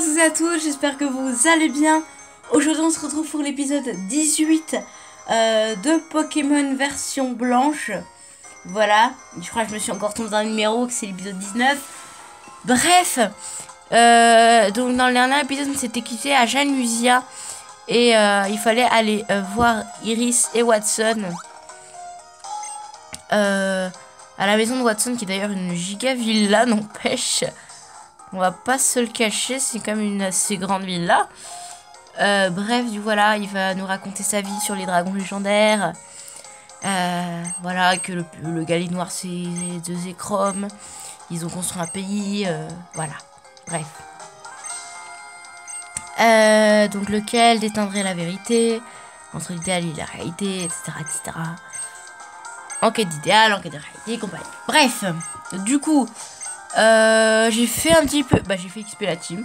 à toutes et à tous, j'espère que vous allez bien. Aujourd'hui on se retrouve pour l'épisode 18 de Pokémon version blanche. Voilà, je crois que je me suis encore tombée dans un numéro, que c'est l'épisode 19. Bref, donc dans le dernier épisode on s'était quitté à Janusia. Et il fallait aller voir Iris et Watson à la maison de Watson, qui est d'ailleurs une giga villa, n'empêche. On va pas se le cacher, c'est quand même une assez grande villa. Bref, voilà, il va nous raconter sa vie sur les dragons légendaires. Voilà, que le Galinoir c'est deux échromes. Ils ont construit un pays, voilà. Bref. Donc lequel déteindrait la vérité entre l'idéal et la réalité, etc. etc. Enquête d'idéal, enquête de réalité, compagnie. Bref, du coup, j'ai fait un petit peu... j'ai fait XP la team.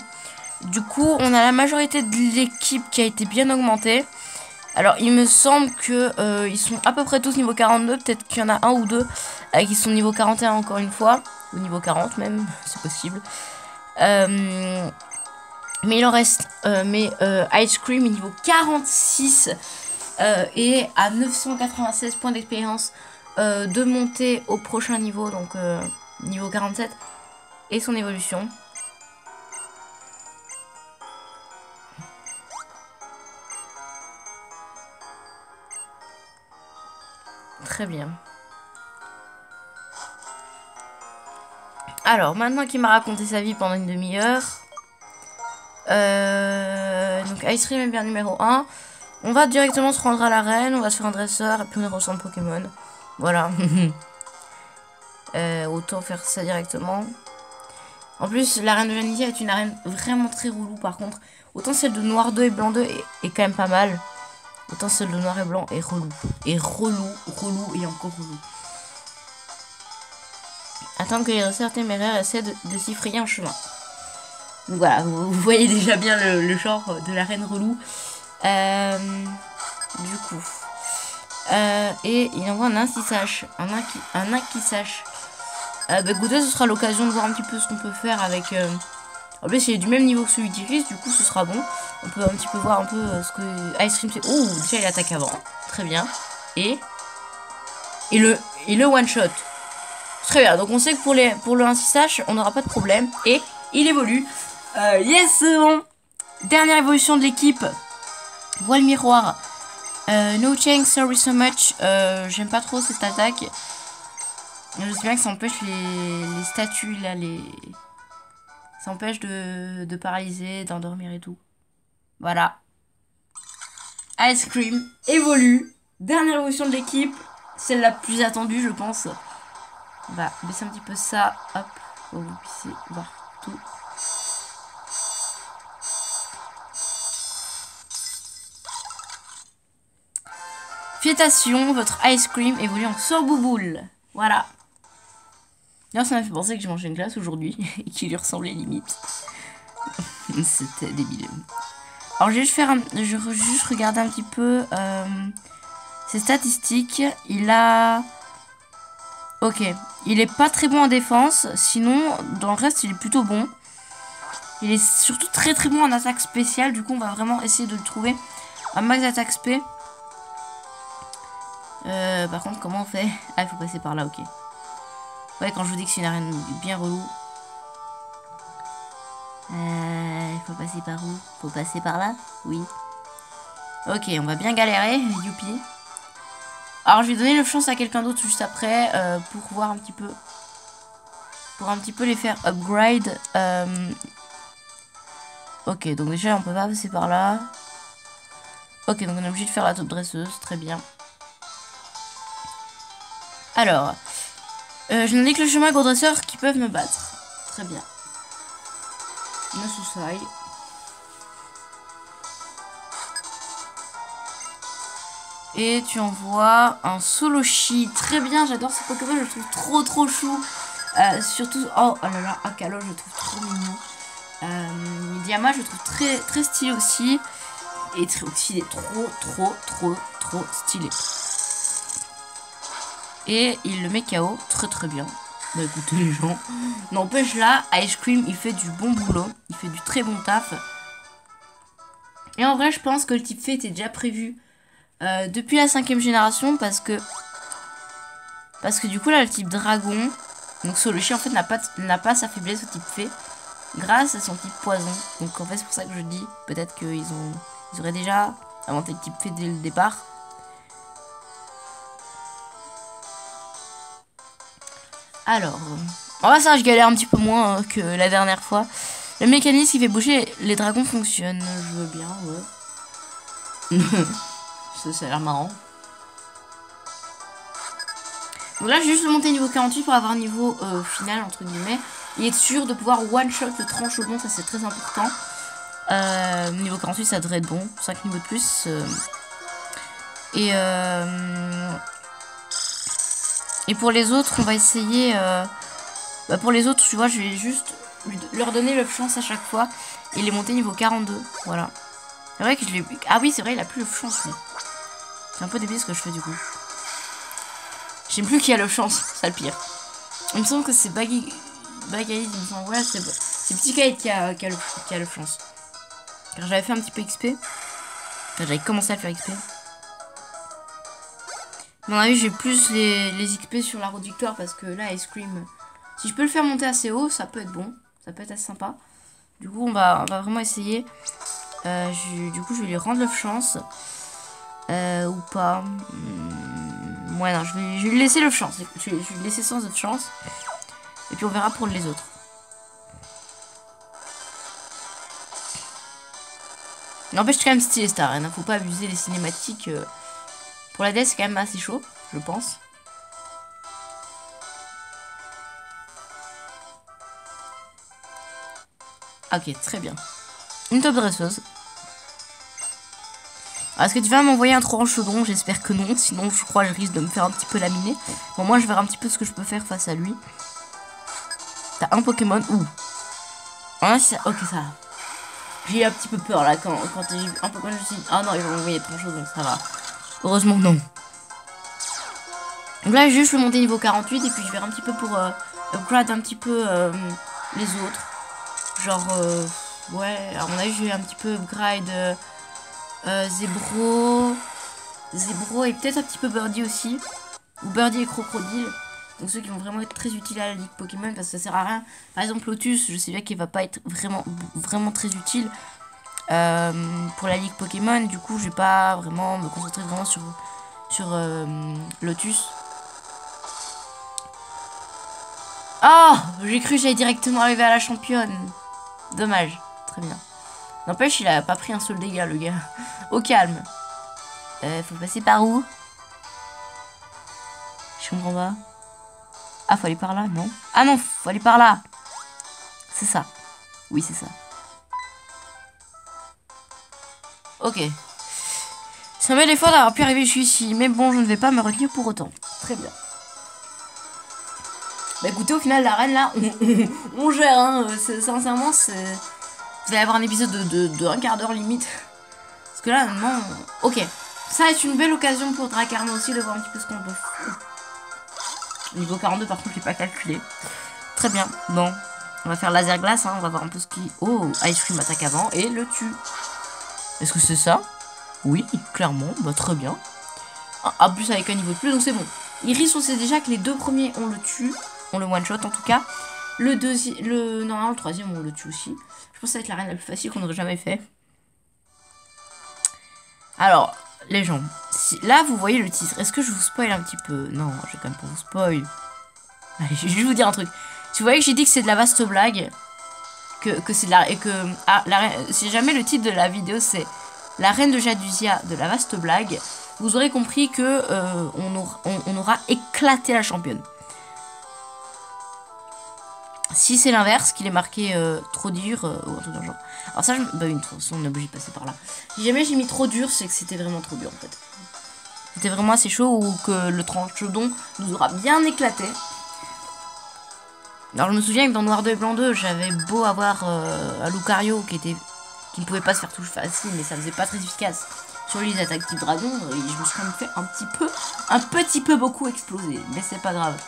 Du coup, on a la majorité de l'équipe qui a été bien augmentée. Alors, il me semble que ils sont à peu près tous niveau 42. Peut-être qu'il y en a un ou deux qui sont niveau 41 encore une fois. Ou niveau 40 même, c'est possible. Mais il en reste... Ice Cream est niveau 46 et à 996 points d'expérience de monter au prochain niveau, donc niveau 47. Et son évolution. Très bien. Alors, maintenant qu'il m'a raconté sa vie pendant une demi-heure. Donc, Ice Cream est bien numéro 1. On va directement se rendre à l'arène. On va se faire un dresseur et puis on ressemble Pokémon. Voilà. Autant faire ça directement. En plus, l'arène de Janusia est une arène vraiment très relou par contre. Autant celle de Noir 2 et Blanc 2 est quand même pas mal. Autant celle de Noir et Blanc est relou. Et relou et encore relou. Attendre que les dresseurs téméraires essaient de s'y frayer un chemin. Donc voilà, vous voyez déjà bien le genre de l'arène relou. Du coup. Et il envoie un insissage. Un inquissage. Écoutez, ce sera l'occasion de voir un petit peu ce qu'on peut faire avec... En plus, il est du même niveau que celui d'Iris, du coup, ce sera bon. On peut un petit peu voir un peu ce que Ice Cream fait. Oh, déjà, il attaque avant. Très bien. Et le one-shot. Très bien. Donc, on sait que pour le 1-6H, on n'aura pas de problème. Et il évolue. Yes, c'est bon. Dernière évolution de l'équipe. Voile miroir. No change, sorry so much. J'aime pas trop cette attaque. Je sais bien que ça empêche les statues, là, ça empêche de paralyser, d'endormir et tout. Voilà. Ice Cream évolue. Dernière évolution de l'équipe. Celle la plus attendue, je pense. On va baisser un petit peu ça. Hop. Pour que vous puissiez voir tout. Félicitations, votre Ice Cream évolue en Sorbouboule. Voilà. D'ailleurs, ça m'a fait penser que j'ai mangé une glace aujourd'hui et qu'il lui ressemblait limite. C'était débile. Alors, je vais juste regarder un petit peu ses statistiques. Il a... Ok. Il est pas très bon en défense. Sinon, dans le reste, il est plutôt bon. Il est surtout très très bon en attaque spéciale. Du coup, on va vraiment essayer de le trouver un max d'attaque spé. Par contre, comment on fait? Ah, il faut passer par là, ok. Ouais, quand je vous dis que c'est une arène bien relou. Il faut passer par où? Faut passer par là? Oui. Ok, on va bien galérer, youpi. Alors, je vais donner la chance à quelqu'un d'autre juste après pour voir un petit peu. Pour un petit peu les faire upgrade. Ok, donc déjà, on peut pas passer par là. Ok, donc on est obligé de faire la top dresseuse, très bien. Alors, je n'indique le chemin aux dresseurs qui peuvent me battre. Très bien. No suicide. Et tu envoies un Solochi. Très bien, j'adore ce Pokémon, je le trouve trop chou. Surtout, oh là là, Akalo, je le trouve trop mignon. Diama, je le trouve très stylé aussi. Et Trioxide est trop stylé. Et il le met KO, très bien. Bah écoutez les gens. N'empêche là, Ice Cream il fait du bon boulot. Il fait du très bon taf. Et en vrai je pense que le type fait était déjà prévu depuis la 5ème génération parce que du coup là le type dragon, donc Solochi en fait n'a pas sa faiblesse au type fée grâce à son type poison. Donc en fait c'est pour ça que je dis peut-être qu'ils auraient déjà inventé le type fée dès le départ. Alors, ça je galère un petit peu moins que la dernière fois. Le mécanisme qui fait bouger les dragons fonctionne. Je veux bien, ouais. ça a l'air marrant. Donc là, j'ai juste monté niveau 48 pour avoir un niveau final, entre guillemets. Et être sûr de pouvoir one-shot le tranche au bon, ça c'est très important. Niveau 48, ça devrait être bon. 5 niveaux de plus. Et pour les autres, on va essayer... pour les autres, tu vois, je vais juste leur donner le chance à chaque fois. Et les monter niveau 42. Voilà. C'est vrai que je l'ai... Ah oui, c'est vrai, il a plus le chance, lui. C'est un peu débile ce que je fais, du coup. Je sais plus qui a le chance, c'est le pire. Il me semble que c'est Bagaïd, il me semble. Ouais, c'est Petit Kaïd qui a le chance. Car j'avais fait un petit peu XP. Enfin, j'avais commencé à faire XP. À mon avis, j'ai plus les XP sur la route victoire parce que là, Ice Cream, si je peux le faire monter assez haut, ça peut être bon. Ça peut être assez sympa. Du coup, on va vraiment essayer. Du coup, je vais lui rendre le chance. Ou pas. Ouais, non, je vais lui laisser le chance. Je vais lui laisser sans autre chance. Et puis on verra pour les autres. N'empêche, c'est quand même stylé cette arène. Faut pas abuser les cinématiques. Pour la DS, c'est quand même assez chaud, je pense. Ok, très bien. Une top dresseuse. Est-ce que tu vas m'envoyer un trop en chaudron? J'espère que non. Sinon, je crois que je risque de me faire un petit peu laminer. Bon, moi, je verrai un petit peu ce que je peux faire face à lui. T'as un Pokémon. Ouh. Ah, ok, ça. J'ai eu un petit peu peur là quand j'ai vu un Pokémon. Je me suis dit, ah non, ils vont m'envoyer trop chaudron, ça va. Heureusement, non. Donc là, juste le monter niveau 48. Et puis, je verrai un petit peu pour upgrade un petit peu les autres. Genre, ouais, à mon avis, je vais un petit peu upgrade. Zebro et peut-être un petit peu Birdie aussi. Ou Birdie et Crocodile. Donc ceux qui vont vraiment être très utiles à la ligue Pokémon parce que ça sert à rien. Par exemple Lotus, je sais bien qu'il va pas être vraiment très utile pour la ligue Pokémon. Du coup je vais pas vraiment me concentrer vraiment sur Lotus. Oh, j'ai cru que j'allais directement arriver à la championne. Dommage, très bien. N'empêche, il a pas pris un seul dégât, le gars. Au calme. Faut passer par où? Je comprends pas. Ah, faut aller par là, non? Ah non, faut aller par là. C'est ça. Oui, c'est ça. Ok. Ça met l'effort d'avoir pu arriver jusqu'ici. Mais bon, je ne vais pas me retenir pour autant. Très bien. Bah écoutez, au final, l'arène, là, on gère, hein. Sincèrement, c'est... Vous allez avoir un épisode de un quart d'heure limite. Parce que là, non... Ok. Ça va être une belle occasion pour Dracarme aussi de voir un petit peu ce qu'on peut faire. Niveau 42, par contre, je l'ai pas calculé. Très bien. Bon. On va faire laser glace, hein. On va voir un peu ce qui... Oh, Ice Cream attaque avant et le tue. Est-ce que c'est ça? Oui, clairement. Bah, très bien. En plus, avec un niveau de plus, donc c'est bon. Iris, on sait déjà que les deux premiers, on le tue. On le one-shot, en tout cas. Le deuxième... Non, le troisième, on le tue aussi. Je pense que ça va être la reine la plus facile qu'on aurait jamais fait. Alors, les gens, là vous voyez le titre. Est-ce que je vous spoil un petit peu? Non, je vais quand même pas vous spoil. Allez, je vais vous dire un truc. Si vous voyez que j'ai dit que c'est de la vaste blague, que c'est de la... Et que... Ah, si jamais le titre de la vidéo c'est La reine de Jadusia de la vaste blague, vous aurez compris que on aura éclaté la championne. Si c'est l'inverse, qu'il est marqué trop dur, ou un truc dans le genre. Alors ça, bah une façon, on est obligé de passer par là. Si jamais j'ai mis trop dur, c'est que c'était vraiment trop dur en fait. C'était vraiment assez chaud ou que le tranche-chaudon nous aura bien éclaté. Alors je me souviens que dans Noir 2 et Blanc 2, j'avais beau avoir un Lucario qui ne pouvait pas se faire toucher facile, mais ça faisait pas très efficace. Sur les attaques type dragon, je me suis quand même fait un petit peu beaucoup exploser. Mais c'est pas grave.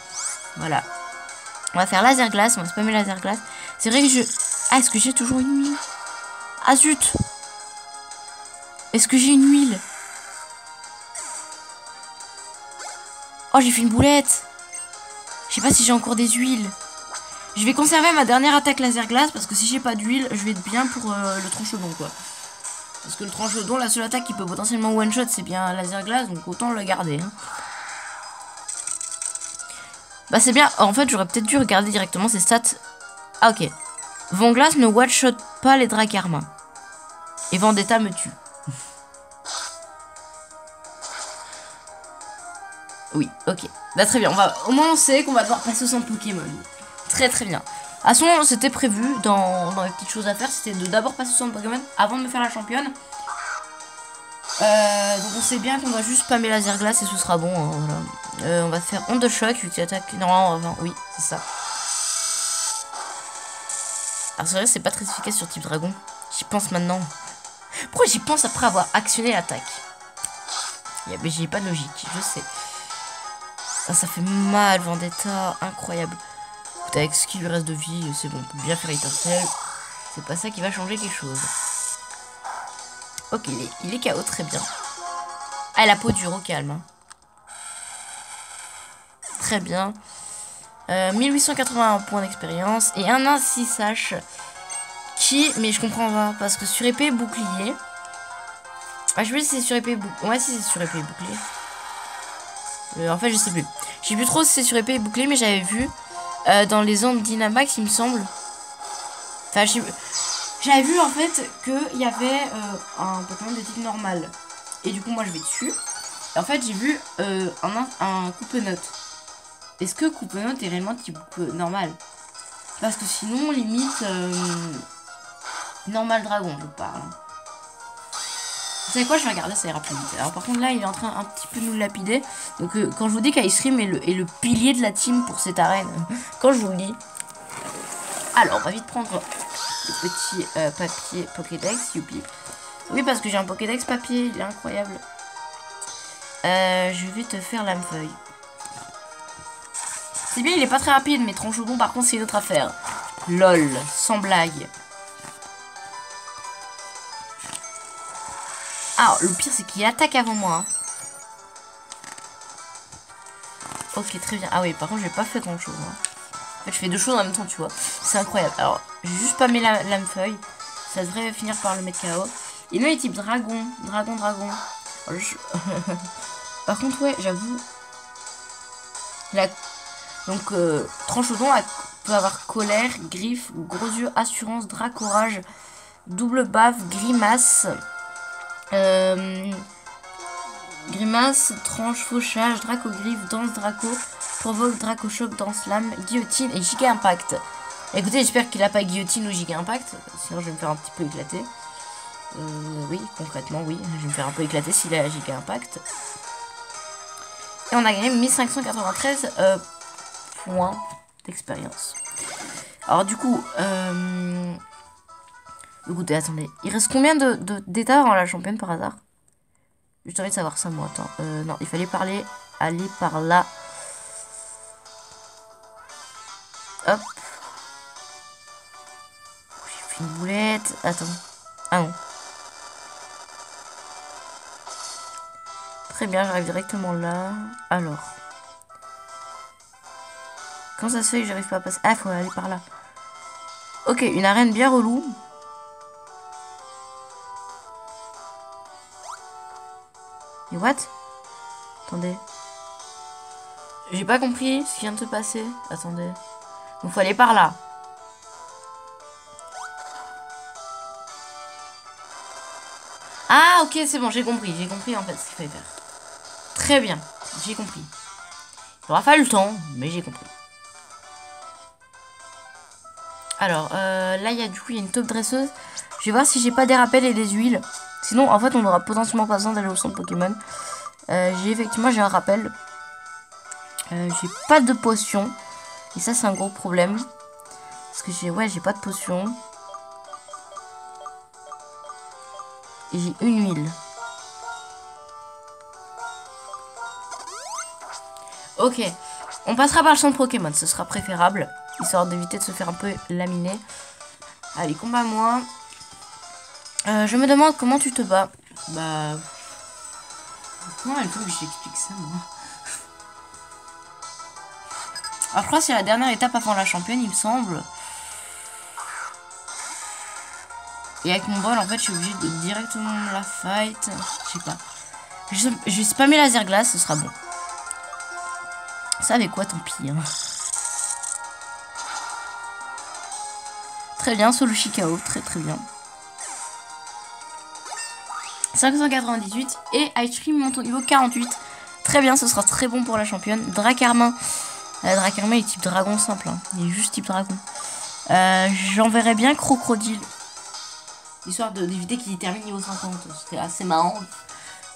Voilà. On va faire laser glace. On va spammer laser glace. C'est vrai que je... Ah, est-ce que j'ai toujours une huile? Ah zut! Est-ce que j'ai une huile? Oh, j'ai fait une boulette. Je sais pas si j'ai encore des huiles. Je vais conserver ma dernière attaque laser glace parce que si j'ai pas d'huile, je vais être bien pour le tranchedon quoi. Parce que le tranchedon, la seule attaque qui peut potentiellement one shot, c'est bien laser glace, donc autant le garder. Hein. Bah c'est bien. En fait, j'aurais peut-être dû regarder directement ses stats. Ah ok. Vent glace ne one shot pas les Dracarmin. Et Vendetta me tue. Oui, ok. Bah très bien. Au moins on sait qu'on va devoir passer au centre Pokémon. Très très bien. À ce moment, c'était prévu dans les petites choses à faire, c'était de d'abord passer au centre Pokémon avant de me faire la championne. Donc on sait bien qu'on doit juste spammer laser glace et ce sera bon. Hein, voilà. On va faire onde de choc vu qu'il attaque. Non, enfin, oui, c'est ça. Alors c'est vrai, c'est pas très efficace sur type dragon. J'y pense maintenant. Pourquoi j'y pense après avoir actionné l'attaque? J'ai pas de logique, je sais. Ah, ça fait mal, Vendetta, incroyable. Écoute, avec ce qui lui reste de vie, c'est bon, on peut bien faire étincelle. C'est pas ça qui va changer quelque chose. Ok, il est KO, très bien. Ah, la peau dure, au calme. Hein. Très bien. 1881 points d'expérience et un 6H qui, mais je comprends pas, parce que sur épée bouclier. Ah, je sais plus si c'est sur épée bouclier. Ouais, si c'est sur épée bouclier. En fait, je sais plus. Je sais plus trop si c'est sur épée et bouclier, mais j'avais vu dans les ondes Dynamax, il me semble. Enfin, j'avais vu en fait qu'il y avait un Pokémon de type normal. Et du coup, moi je vais dessus. Et en fait, j'ai vu un coupe-note. Est-ce que coupe-note est réellement de type normal? Parce que sinon, limite, normal dragon, je parle. Vous savez quoi, je vais regarder, ça ira plus vite. Alors par contre là il est en train un petit peu de nous lapider. Donc quand je vous dis qu'Icecream est le pilier de la team pour cette arène, quand je vous le dis. Alors on va vite prendre le petit papier Pokédex, youpi. Oui parce que j'ai un Pokédex papier, il est incroyable. Je vais te faire l'âme-feuille. C'est bien, il est pas très rapide, mais tranchedon par contre c'est une autre affaire. LOL, sans blague. Ah, le pire c'est qu'il attaque avant moi. Hein. Ok, très bien. Ah oui, par contre, j'ai pas fait grand chose. Hein. En fait, je fais deux choses en même temps, tu vois. C'est incroyable. Alors, j'ai juste pas mis lame feuille. Ça devrait finir par le mettre KO. Et là, il est type dragon. Dragon. Alors, par contre, ouais, j'avoue. Donc, Tranchodon peut avoir colère, griffe, gros yeux, assurance, dracorage, double baffe, grimace. Grimace, tranche, fauchage, draco-griffe, danse, draco, provoque, draco-choc, danse, lame, guillotine et giga impact. Écoutez, j'espère qu'il a pas guillotine ou giga impact, sinon je vais me faire un petit peu éclater. Oui, concrètement, oui, je vais me faire un peu éclater s'il a giga impact. Et on a gagné 1593 points d'expérience. Alors du coup, écoutez, attendez, il reste combien d'états avant la championne par hasard? J'ai envie de savoir ça, moi. Attends. Non, il fallait aller par là. Hop. J'ai fait une boulette. Attends. Ah non. Très bien, j'arrive directement là. Alors. Quand ça se fait, j'arrive pas à passer. Ah, faut aller par là. Ok, une arène bien relou. Et what? Attendez. J'ai pas compris ce qui vient de se passer. Attendez. Donc faut aller par là. Ah ok c'est bon, j'ai compris en fait ce qu'il fallait faire. Très bien, j'ai compris. Il aura fallu le temps, mais j'ai compris. Alors là il y a du coup il y a une top dresseuse. Je vais voir si j'ai pas des rappels et des huiles. Sinon en fait on aura potentiellement pas besoin d'aller au centre Pokémon. J'ai un rappel. J'ai pas de potion. Et ça c'est un gros problème. Parce que j'ai pas de potion. Et j'ai une huile. Ok. On passera par le centre Pokémon, ce sera préférable. Histoire d'éviter de se faire un peu laminer. Allez, combat moi. Je me demande comment tu te bats. Bah... Comment il faut que je t'explique ça, moi? Alors, je crois que c'est la dernière étape avant la championne, il me semble. Et avec mon bol, en fait, je suis obligée de directement la fight. Je sais pas. Je vais spammer laser glace, ce sera bon. Ça avec quoi, tant pis. Hein. Très bien, Solushi KO, très très bien. 598 et Ice Cream monte au niveau 48. Très bien, ce sera très bon pour la championne. Dracarmin. Dracarmin est type dragon simple. Hein. Il est juste type dragon. J'enverrai bien Crocodile. Histoire d'éviter qu'il termine niveau 50. Ce serait assez marrant.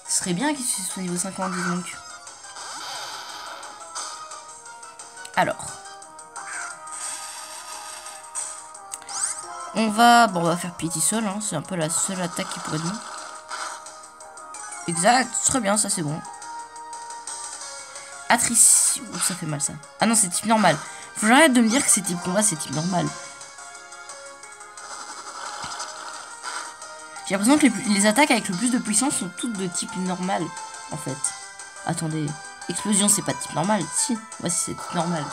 Ce serait bien qu'il soit niveau 50 donc. Alors. On va faire Pity Sol. Hein. C'est un peu la seule attaque qui pourrait nous. Exact, très bien, ça c'est bon. Attrition, ça fait mal ça. Ah non, c'est type normal. Faut que j'arrête de me dire que c'est type combat, c'est type normal. J'ai l'impression que les attaques avec le plus de puissance sont toutes de type normal, en fait. Attendez, explosion c'est pas de type normal. Si, voici c'est type normal.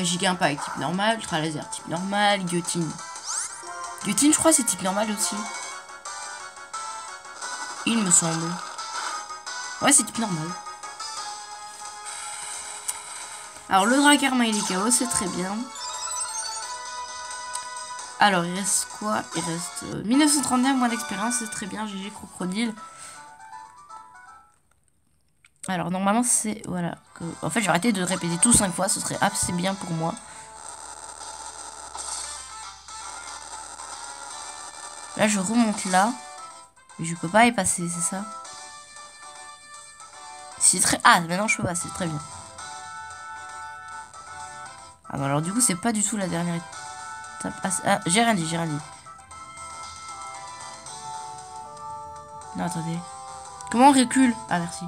Giga Impact type normal, Ultra Laser type normal, Guillotine. Guillotine je crois c'est type normal aussi. Il me semble. Ouais, c'est type normal. Alors, le Dracarmin, il est KO, c'est très bien. Alors, il reste quoi? Il reste 1931 mois d'expérience, c'est très bien. GG Crocodile. Alors, normalement, c'est... Voilà. En fait, j'ai arrêté de répéter tout 5 fois. Ce serait assez bien pour moi. Là, je remonte là. Je peux pas y passer, c'est ça? C'est très... Ah, maintenant je peux passer, très bien. Ah, alors du coup, c'est pas du tout la dernière étape. Ah, j'ai rien dit, j'ai rien dit. Non, attendez. Comment on recule? Ah, merci.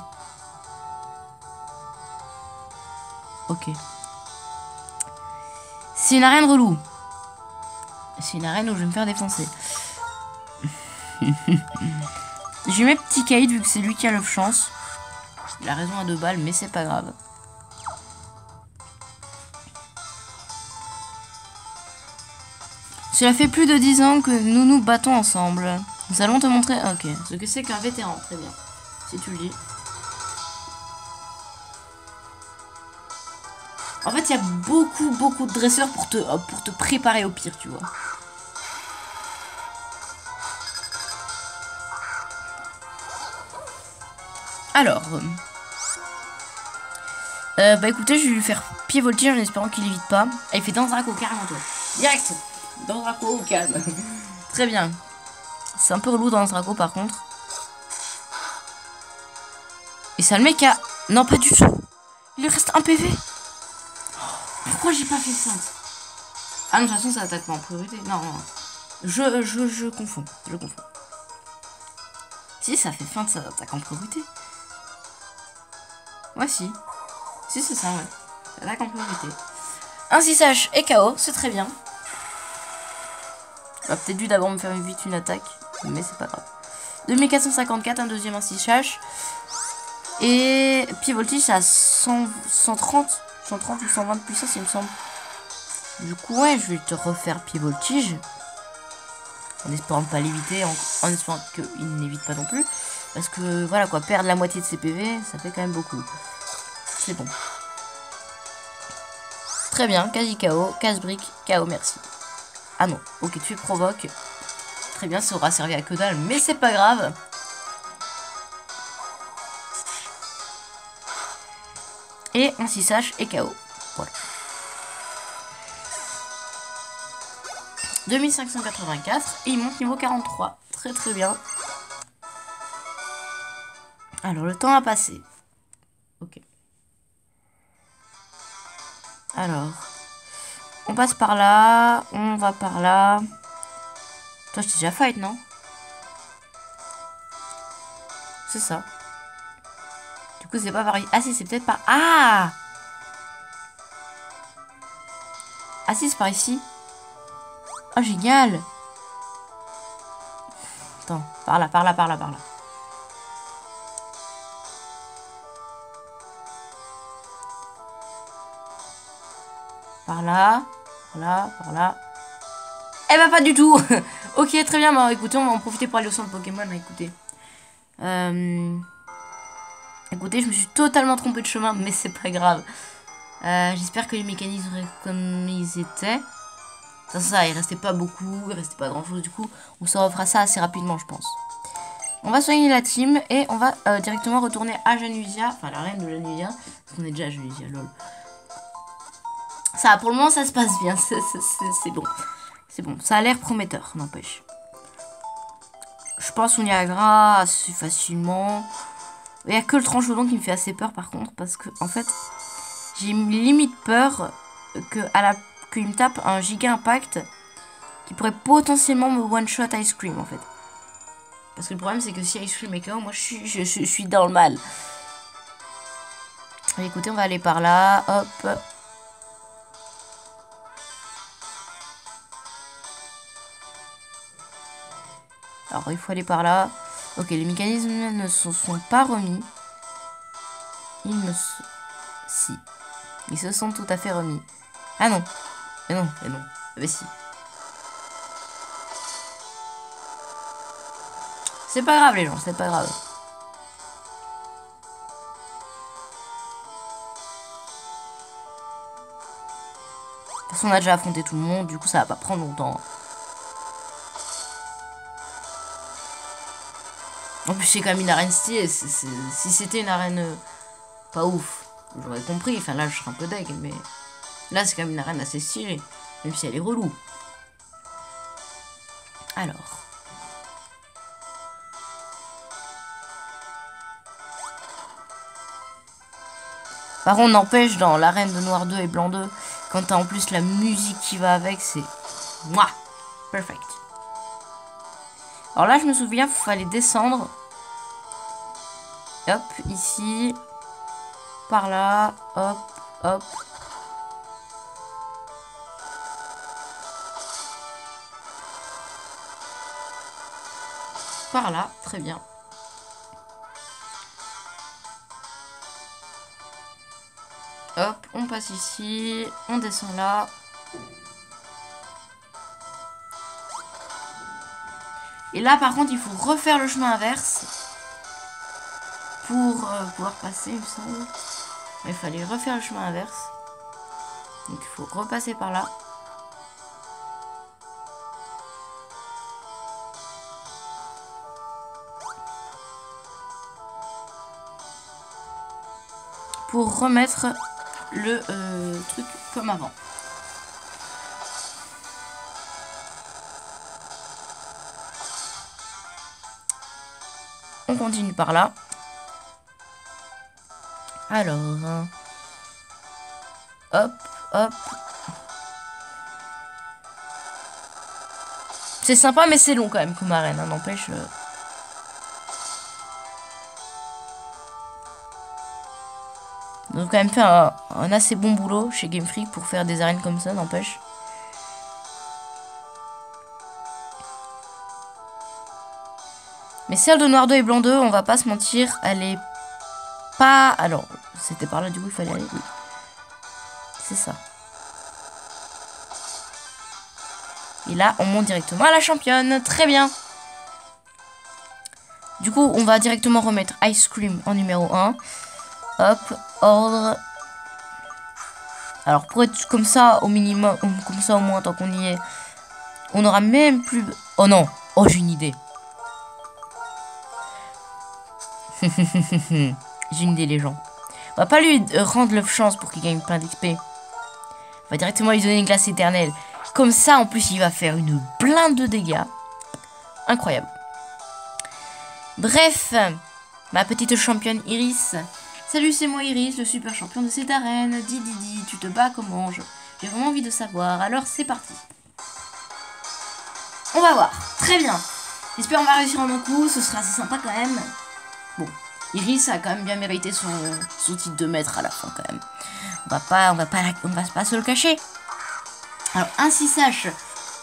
Ok. C'est une arène relou. C'est une arène où je vais me faire défoncer. J'ai mes petits Kaïd vu que c'est lui qui a le chance. Il a raison à 2 balles, mais c'est pas grave. Cela fait plus de 10 ans que nous nous battons ensemble. Nous allons te montrer... Ok, ce que c'est qu'un vétéran, très bien. Si tu le dis. En fait, il y a beaucoup de dresseurs pour te préparer au pire, tu vois. Alors... bah écoutez, je vais lui faire pied voltige en espérant qu'il évite pas. Ah, il fait dans Draco, carrément toi. Direct. Dans Draco, au calme. Très bien. C'est un peu relou dans Draco par contre. Et ça le mec a... Non, pas du tout. Il lui reste un PV. Pourquoi j'ai pas fait ça? Ah non, de toute façon ça attaque pas en priorité. Non, non. Je confonds. Je confonds. Si, ça fait fin de ça attaque en priorité. Ouais, si. Si, c'est ça, ouais. Ça attaque en priorité. Un 6H et KO, c'est très bien. J'aurais peut-être dû d'abord me faire vite une attaque, mais c'est pas grave. 2454, un deuxième 6H. Et pied voltige à 130 ou 120 de puissance, il me semble. Du coup, ouais, je vais te refaire pied voltige. En espérant pas l'éviter, en espérant qu'il n'évite pas non plus. Parce que, voilà quoi, perdre la moitié de ses PV, ça fait quand même beaucoup. C'est bon. Très bien, quasi KO, casse-brique, KO, merci. Ah non, ok, tu provoques. Très bien, ça aura servi à que dalle, mais c'est pas grave. Et un 6H et KO. Voilà. 2584 et il monte niveau 43. Très très bien. Alors le temps a passé. Ok. Alors. On passe par là. On va par là. Toi je t'ai déjà fight, non? C'est ça. Du coup c'est pas pareil. Ah si, c'est peut-être pas... Ah! Ah si, c'est par ici. Oh, génial. Attends, par là, par là, par là, par là. Par là, par là, par là. Eh ben pas du tout. Ok, très bien. Bah, écoutez, on va en profiter pour aller au centre Pokémon. Écoutez. Écoutez, je me suis totalement trompé de chemin, mais c'est pas grave. J'espère que les mécanismes restent comme ils étaient. Ça, il restait pas beaucoup, il restait pas grand chose du coup. On se refera ça assez rapidement, je pense. On va soigner la team et on va directement retourner à Janusia. Enfin, la reine de Janusia. Parce qu'on est déjà à Janusia, lol. Ça, pour le moment, ça se passe bien. C'est bon. C'est bon. Ça a l'air prometteur, n'empêche. Je pense qu'on y arrivera assez facilement. Il n'y a que le tranchodon qui me fait assez peur, par contre. Parce que, en fait, j'ai limite peur qu'il me tape un giga impact qui pourrait potentiellement me one-shot Ice Cream, en fait. Parce que le problème, c'est que si Ice Cream est KO, moi, je suis dans le mal. Et écoutez, on va aller par là. Hop. Alors, il faut aller par là. Ok, les mécanismes ne se sont pas remis. Si. Ils se sont tout à fait remis. Ah non. Mais non, mais non. Mais si. C'est pas grave, les gens, c'est pas grave. De toute façon, on a déjà affronté tout le monde, du coup, ça va pas prendre longtemps. En plus, c'est quand même une arène stylée. Si c'était une arène pas ouf, j'aurais compris. Enfin, là, je serais un peu deg, mais là, c'est quand même une arène assez stylée. Même si elle est relou. Alors. Par contre, n'empêche, dans l'arène de Noir 2 et Blanc 2, quand t'as en plus la musique qui va avec, c'est... Mouah, perfect. Alors là, je me souviens, il fallait descendre. Hop, ici. Par là, hop, hop. Par là, très bien. Hop, on passe ici, on descend là. Et là, par contre, il faut refaire le chemin inverse pour pouvoir passer, il me semble. Il fallait refaire le chemin inverse. Donc, il faut repasser par là. Pour remettre le truc comme avant. On continue par là. Alors, hop, hop. C'est sympa, mais c'est long quand même comme arène, hein, n'empêche. Ils ont quand même fait un assez bon boulot chez Game Freak pour faire des arènes comme ça, n'empêche. Mais celle de Noir 2 et Blanc 2, on va pas se mentir, elle est pas... Alors, c'était par là, du coup, il fallait aller. Oui. C'est ça. Et là, on monte directement à la championne. Très bien. Du coup, on va directement remettre Ice Cream en numéro 1. Hop, ordre. Alors, pour être comme ça, au minimum, comme ça au moins, tant qu'on y est, on aura même plus... Oh non. Oh, j'ai une idée. J'ai une idée, les gens. On va pas lui rendre le chance pour qu'il gagne plein d'XP. On va directement lui donner une glace éternelle. Comme ça, en plus, il va faire une blinde de dégâts. Incroyable. Bref, ma petite championne Iris. Salut, c'est moi Iris, le super champion de cette arène. Didi, tu te bats comment? J'ai vraiment envie de savoir. Alors, c'est parti. On va voir. Très bien. J'espère qu'on va réussir en un coup. Ce sera assez sympa quand même. Bon, Iris a quand même bien mérité son titre de maître à la fin quand même. On va pas se le cacher. Alors, ainsi sache,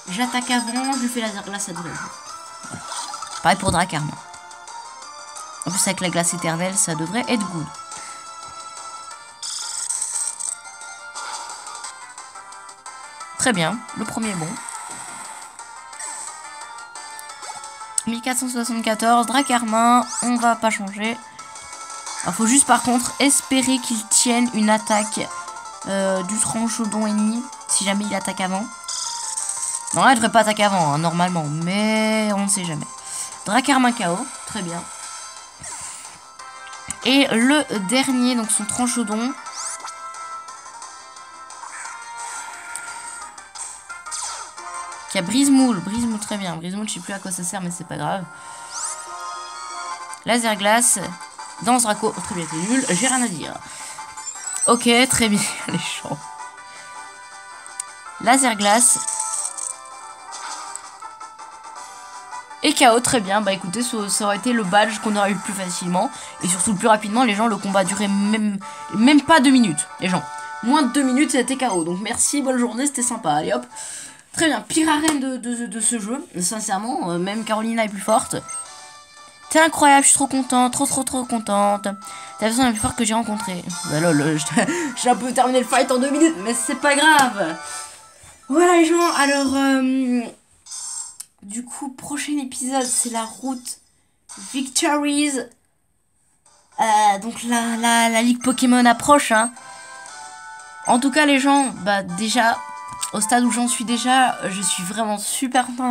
j'attaque avant, je lui fais laser glace à deux. Voilà. Pareil pour Dracarme. En plus, avec la glace éternelle, ça devrait être good. Très bien, le premier est bon. 1474, Dracarmin, on va pas changer. Il faut juste par contre espérer qu'il tienne une attaque du Tranchodon ennemi, si jamais il attaque avant. Non, là, il devrait pas attaquer avant, hein, normalement, mais on ne sait jamais. Dracarmin KO, très bien. Et le dernier, donc son Tranchodon. Qui a Brise-Moule. Brise-Moule, très bien. Brise-Moule, je sais plus à quoi ça sert, mais c'est pas grave. Laser glace. Danse Draco. Oh, très bien, c'est nul. J'ai rien à dire. Ok, très bien. Les champs. Laser glace. Et KO, très bien. Bah écoutez, ça aurait été le badge qu'on aurait eu le plus facilement. Et surtout le plus rapidement. Les gens, le combat durait même pas 2 minutes. Les gens. Moins de 2 minutes, c'était KO. Donc merci, bonne journée, c'était sympa. Allez hop. Très bien, pire arène de ce jeu. Sincèrement, même Carolina est plus forte. C'est incroyable, je suis trop contente. Trop contente. C'est la personne la plus forte que j'ai rencontrée. Bah lol, j'ai un peu terminé le fight en 2 minutes. Mais c'est pas grave. Voilà les gens, alors... du coup, prochain épisode, c'est la route Victories. Donc la Ligue Pokémon approche. Hein. En tout cas, les gens, bah déjà, au stade où j'en suis déjà, je suis vraiment super content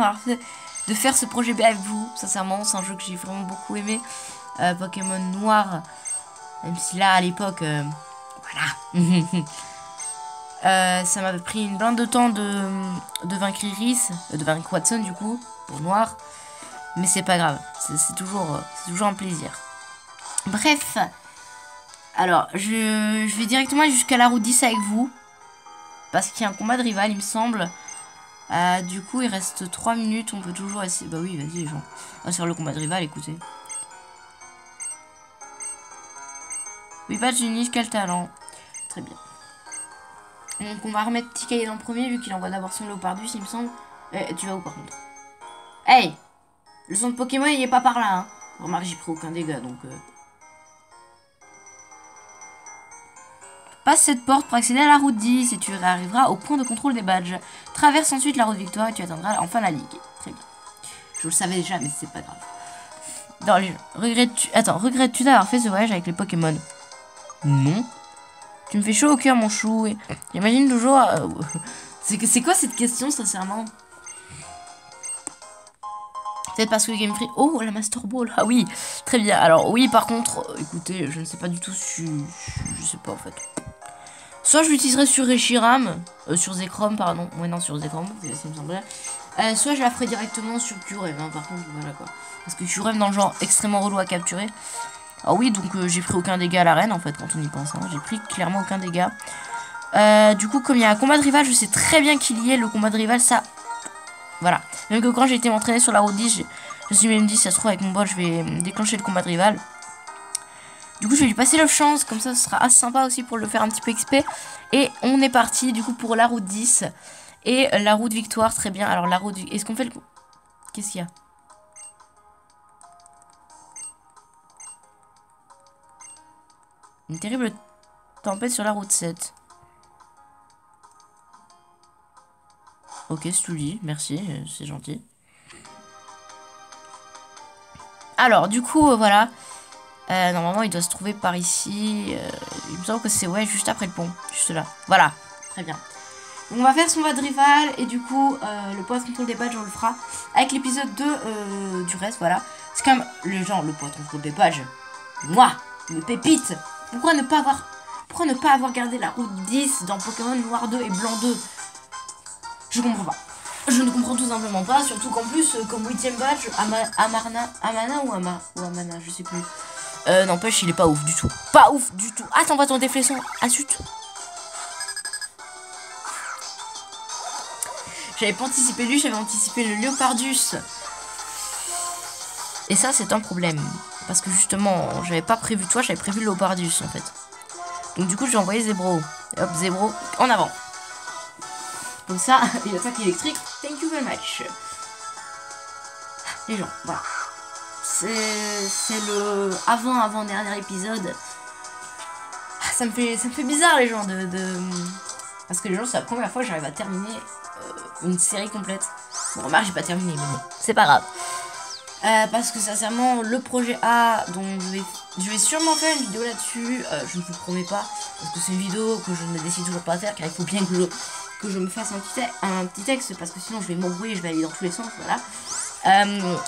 de faire ce projet B avec vous. Sincèrement, c'est un jeu que j'ai vraiment beaucoup aimé. Pokémon Noir, même si là, à l'époque, voilà. Ça m'avait pris une blinde de temps de vaincre Iris, de vaincre Watson du coup, pour Noir. Mais c'est pas grave, c'est toujours un plaisir. Bref, alors je vais directement jusqu'à la route 10 avec vous. Parce qu'il y a un combat de rival, il me semble. Du coup, il reste 3 minutes, on peut toujours essayer. Bah oui, vas-y les gens. On va faire le combat de rival, écoutez. Oui, badge unique, quel talent. Très bien. Donc on va remettre Tikaïd en premier vu qu'il envoie d'abord son Léopardus il me semble. Tu vas où par contre? Hey, le son de Pokémon il est pas par là hein. Remarque j'ai pris aucun dégât donc Passe cette porte pour accéder à la route 10 et tu arriveras au point de contrôle des badges. Traverse ensuite la route Victoire et tu atteindras enfin la ligue. Très bien. Je le savais déjà mais c'est pas grave. Dans les jeux. Regrettes-tu d'avoir fait ce voyage avec les Pokémon? Non. Tu me fais chaud au cœur, mon chou. J'imagine toujours... C'est quoi cette question, sincèrement? Peut-être parce que Game Freak... Oh, la Master Ball. Ah oui, très bien. Alors, oui, par contre, écoutez, je ne sais pas du tout si... Je sais pas, en fait. Soit je l'utiliserai sur Reshiram. Sur Zekrom, pardon. Ouais, non, sur Zekrom, c'est ce qui me semblait. Soit je la ferai directement sur Kyurem, hein, par contre, voilà quoi. Parce que Kyurem, dans le genre extrêmement relou à capturer... Ah oui, donc j'ai pris aucun dégât à l'arène en fait quand on y pense. Hein. J'ai pris clairement aucun dégât. Du coup, comme il y a un combat de rival, je sais très bien qu'il y ait le combat de rival. Ça, voilà. Même que quand j'ai été m'entraîner sur la route 10, je me suis même dit, ça se trouve avec mon bot, je vais déclencher le combat de rival. Du coup, je vais lui passer le chance. Comme ça, ce sera assez sympa aussi pour le faire un petit peu XP. Et on est parti du coup pour la route 10 et la route Victoire. Très bien. Alors la route... Est-ce qu'on fait le... Qu'est-ce qu'il y a? Une terrible tempête sur la route 7. Ok, c'est tout dit. Merci, c'est gentil. Alors, du coup, voilà. Normalement, il doit se trouver par ici. Il me semble que c'est, ouais, juste après le pont. Juste là. Voilà. Très bien. Donc, on va faire son voie de rival. Et du coup, le point de contrôle des badges, on le fera avec l'épisode 2 du reste. Voilà. C'est comme les gens, le point de contrôle des badges. Moi, une pépite. Pourquoi ne pas avoir gardé la route 10 dans Pokémon Noir 2 et Blanc 2? Je comprends pas. Je ne comprends tout simplement pas, surtout qu'en plus, comme 8ème badge, Amana ou Amana, je sais plus. N'empêche, il est pas ouf du tout. Pas ouf du tout. Attends, on va tenter Flaisson. Ah zut. J'avais pas anticipé lui, j'avais anticipé le Léopardus. Et ça, c'est un problème. Parce que justement, j'avais pas prévu toi, j'avais prévu le Léopardus en fait. Donc du coup, j'ai envoyé Zebro. Hop, Zebro, en avant. Comme ça, une attaque électrique. Thank you very much. Les gens, voilà. C'est le avant-dernier épisode. Ça me fait bizarre les gens parce que les gens c'est la première fois que j'arrive à terminer une série complète. Bon remarque j'ai pas terminé mais bon, c'est pas grave. Parce que sincèrement le projet A dont je vais sûrement faire une vidéo là-dessus, je ne vous promets pas, parce que c'est une vidéo que je ne décide toujours pas à faire car il faut bien que je me fasse un petit texte parce que sinon je vais m'embrouiller, je vais aller dans tous les sens, voilà.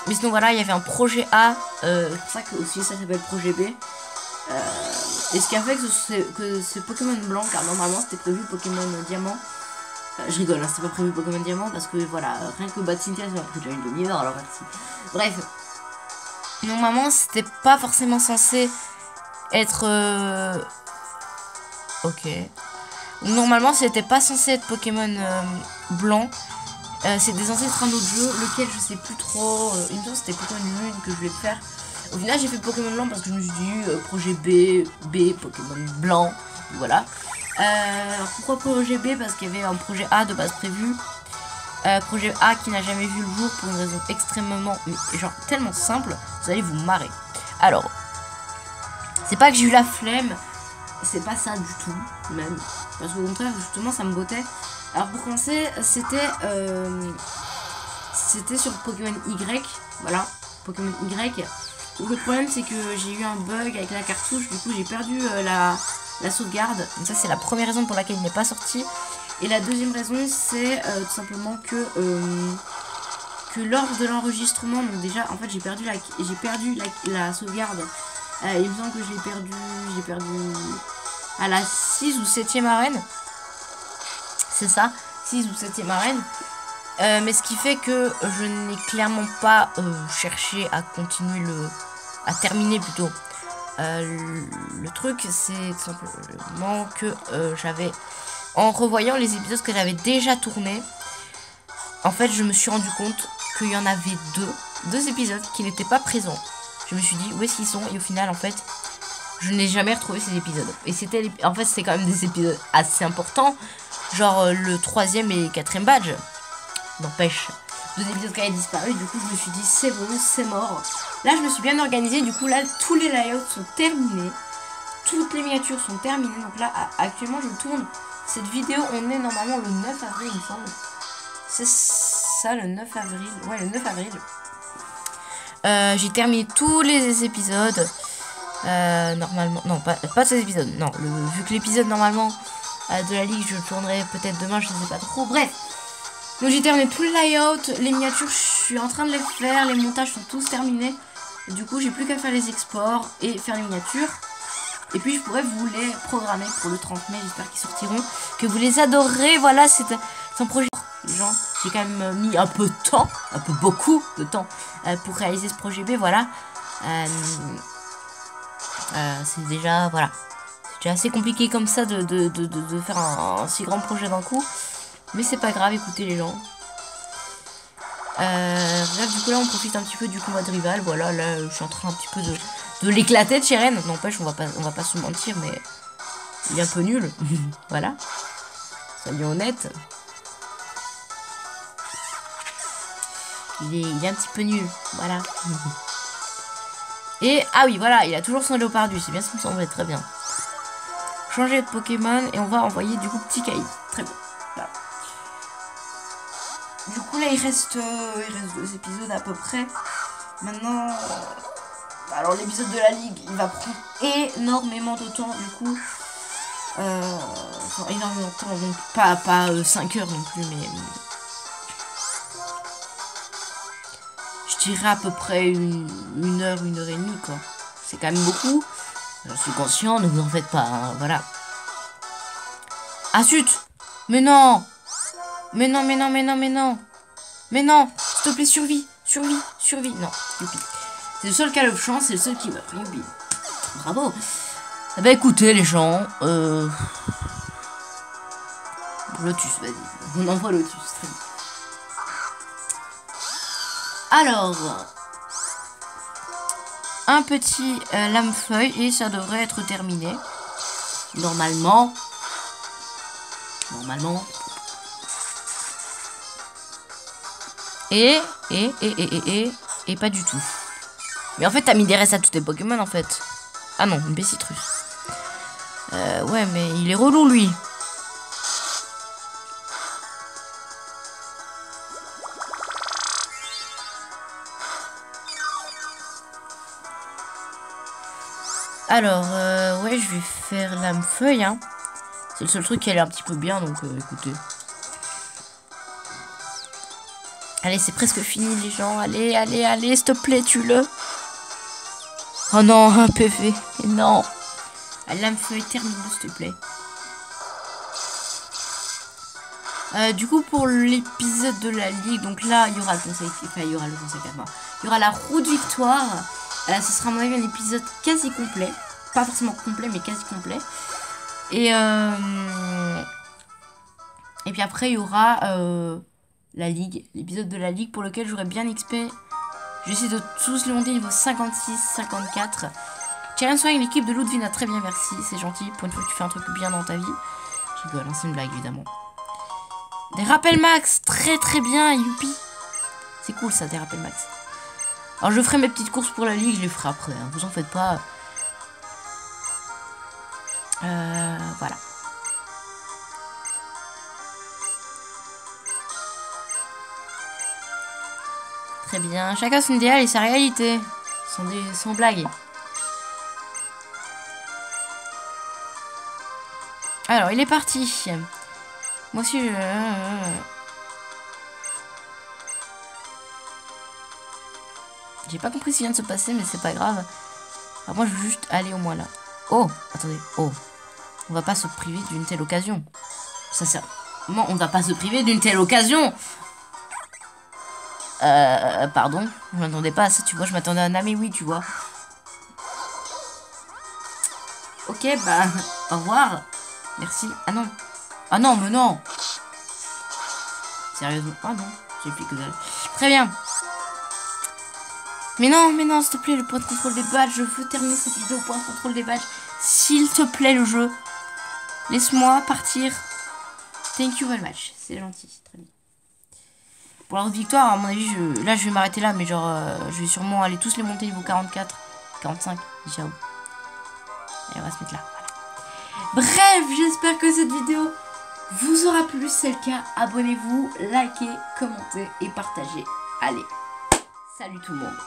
Mais sinon voilà, il y avait un projet A, c'est pour ça que aussi ça s'appelle projet B. Et ce qui a fait que c'est Pokémon blanc, car normalement c'était prévu Pokémon diamant. Je rigole, hein, c'était pas prévu Pokémon diamant parce que voilà, rien que Bad Cynthia ça m'a pris déjà une demi-heure, alors merci. Bref, normalement c'était pas forcément censé être ok. Normalement c'était pas censé être Pokémon blanc. C'était censé être un autre jeu, lequel je sais plus trop. Il me semble que c'était Pokémon Lune que je voulais faire. Au final j'ai fait Pokémon blanc parce que je me suis dit projet B, Pokémon blanc, voilà. Alors pourquoi projet B? Parce qu'il y avait un projet A de base prévu. Projet A qui n'a jamais vu le jour pour une raison extrêmement, genre tellement simple, vous allez vous marrer. Alors, c'est pas que j'ai eu la flemme, c'est pas ça du tout, même. Parce qu'au contraire, justement, ça me bottait. Alors pour commencer, c'était sur Pokémon Y, voilà, Pokémon Y. Le problème c'est que j'ai eu un bug avec la cartouche, du coup j'ai perdu la sauvegarde. Donc ça c'est la première raison pour laquelle il n'est pas sorti. Et la deuxième raison c'est tout simplement que lors de l'enregistrement, donc déjà en fait j'ai perdu la sauvegarde. Il me semble que j'ai perdu à la 6 ou 7ème arène. C'est ça, 6 ou 7ème arène. Mais ce qui fait que je n'ai clairement pas cherché à continuer à terminer plutôt. Le truc c'est tout simplement que j'avais, en revoyant les épisodes que j'avais déjà tournés, en fait je me suis rendu compte qu'il y en avait deux épisodes qui n'étaient pas présents. Je me suis dit où est-ce qu'ils sont, et au final en fait je n'ai jamais retrouvé ces épisodes. Et c'était quand même des épisodes assez importants, genre le 3ème et 4ème badge. N'empêche, 2 épisodes qui avaient disparu, du coup je me suis dit c'est bon, c'est mort. Là je me suis bien organisée, du coup là tous les layouts sont terminés, toutes les miniatures sont terminées. Donc là actuellement je tourne cette vidéo, on est normalement le 9 avril il me semble. C'est ça, le 9 avril, ouais le 9 avril. J'ai terminé tous les épisodes, normalement, non pas ces épisodes, non, vu que l'épisode normalement de la ligue je le tournerai peut-être demain, je ne sais pas trop, bref. Donc j'ai terminé tout le layout, les miniatures je suis en train de les faire, les montages sont tous terminés. Et du coup j'ai plus qu'à faire les exports et faire les miniatures. Et puis je pourrais vous les programmer pour le 30 mai, j'espère qu'ils sortiront, que vous les adorerez. Voilà, c'est un projet. Les gens, j'ai quand même mis un peu de temps, un peu beaucoup de temps pour réaliser ce projet B, voilà. C'est déjà, voilà, c'est déjà assez compliqué comme ça de faire un si grand projet d'un coup. Mais c'est pas grave, écoutez les gens. Bref, du coup là on profite un petit peu du combat de rival. Voilà, là je suis en train un petit peu de l'éclater de Cheren. N'empêche, on va pas se mentir, mais il est un peu nul. Voilà, soyons honnêtes. Il est un petit peu nul, voilà. Et ah oui, voilà, il a toujours son léopardu, c'est bien ce qui me semblait, très bien. Changer de Pokémon et on va envoyer du coup petit Caïd. Très bien. Voilà. Du coup là il reste 2 épisodes à peu près. Maintenant, alors l'épisode de la ligue il va prendre énormément de temps du coup. Enfin, énormément de temps, donc pas 5 heures non plus, mais je dirais à peu près une heure et demie quoi. C'est quand même beaucoup. Je suis conscient, ne vous en faites pas, hein, voilà. Ah zut! Mais non! Mais non, mais non, mais non, mais non! Mais non! S'il te plaît, survie! Survie! Survie! Non, youpi. C'est le seul cas de chance, c'est le seul qui meurt. Youpi. Bravo! Eh ben écoutez les gens, Lotus, vas-y. On envoie Lotus. Très bien. Alors, un petit lame-feuille et ça devrait être terminé. Normalement. Et pas du tout. Mais en fait, t'as mis des restes à tous tes Pokémon, en fait. Ah non, une Bessitrus. Ouais, mais il est relou, lui. Alors, ouais, je vais faire lame feuille, hein. C'est le seul truc qui a l'air un petit peu bien, donc écoutez. Allez, c'est presque fini, les gens. Allez, allez, allez, s'il te plaît, tue-le. Oh non, un PV. Et non. Allez, lame feuille, termine-le, s'il te plaît. Du coup, pour l'épisode de la ligue, donc là, il y aura le conseil, enfin, il y aura le conseil à mort. Il y aura la roue de victoire. Ce sera, à mon avis, un épisode quasi complet. Pas forcément complet, mais quasi complet. Et puis après, il y aura la ligue, l'épisode de la ligue pour lequel j'aurais bien XP. J'essaie de tous les monter niveau 56, 54. Challenge Swing, l'équipe de Ludwina, très bien, merci, c'est gentil. Pour une fois que tu fais un truc bien dans ta vie. Je rigole, hein, c'est une blague, évidemment. Des rappels max, très très bien, youpi. C'est cool ça, des rappels max. Alors je ferai mes petites courses pour la ligue, je les ferai après, hein, vous en faites pas. Voilà. Très bien, chacun son idéal et sa réalité. Sans blague. Alors, il est parti. Moi aussi, j'ai pas compris ce qui vient de se passer, mais c'est pas grave. Alors moi, je veux juste aller au moins là. Oh, attendez. Oh, on va pas se priver d'une telle occasion. Ça sert. Non, on va pas se priver d'une telle occasion. Pardon, je m'attendais pas à ça, tu vois, je m'attendais à un ami, oui, tu vois. Ok, bah, au revoir. Merci. Ah non. Ah non, mais non. Sérieusement. Ah non, j'ai plus que dalle. Très bien. Mais non, s'il te plaît, le point de contrôle des badges. Je veux terminer cette vidéo au point de contrôle des badges. S'il te plaît, le jeu. Laisse-moi partir. Thank you very much. C'est gentil, très bien. Pour la victoire, à mon avis, là, je vais m'arrêter là. Mais genre, je vais sûrement aller tous les monter niveau 44, 45. Ciao. Et on va se mettre là. Voilà. Bref, j'espère que cette vidéo vous aura plu. Si c'est le cas, abonnez-vous, likez, commentez et partagez. Allez, salut tout le monde.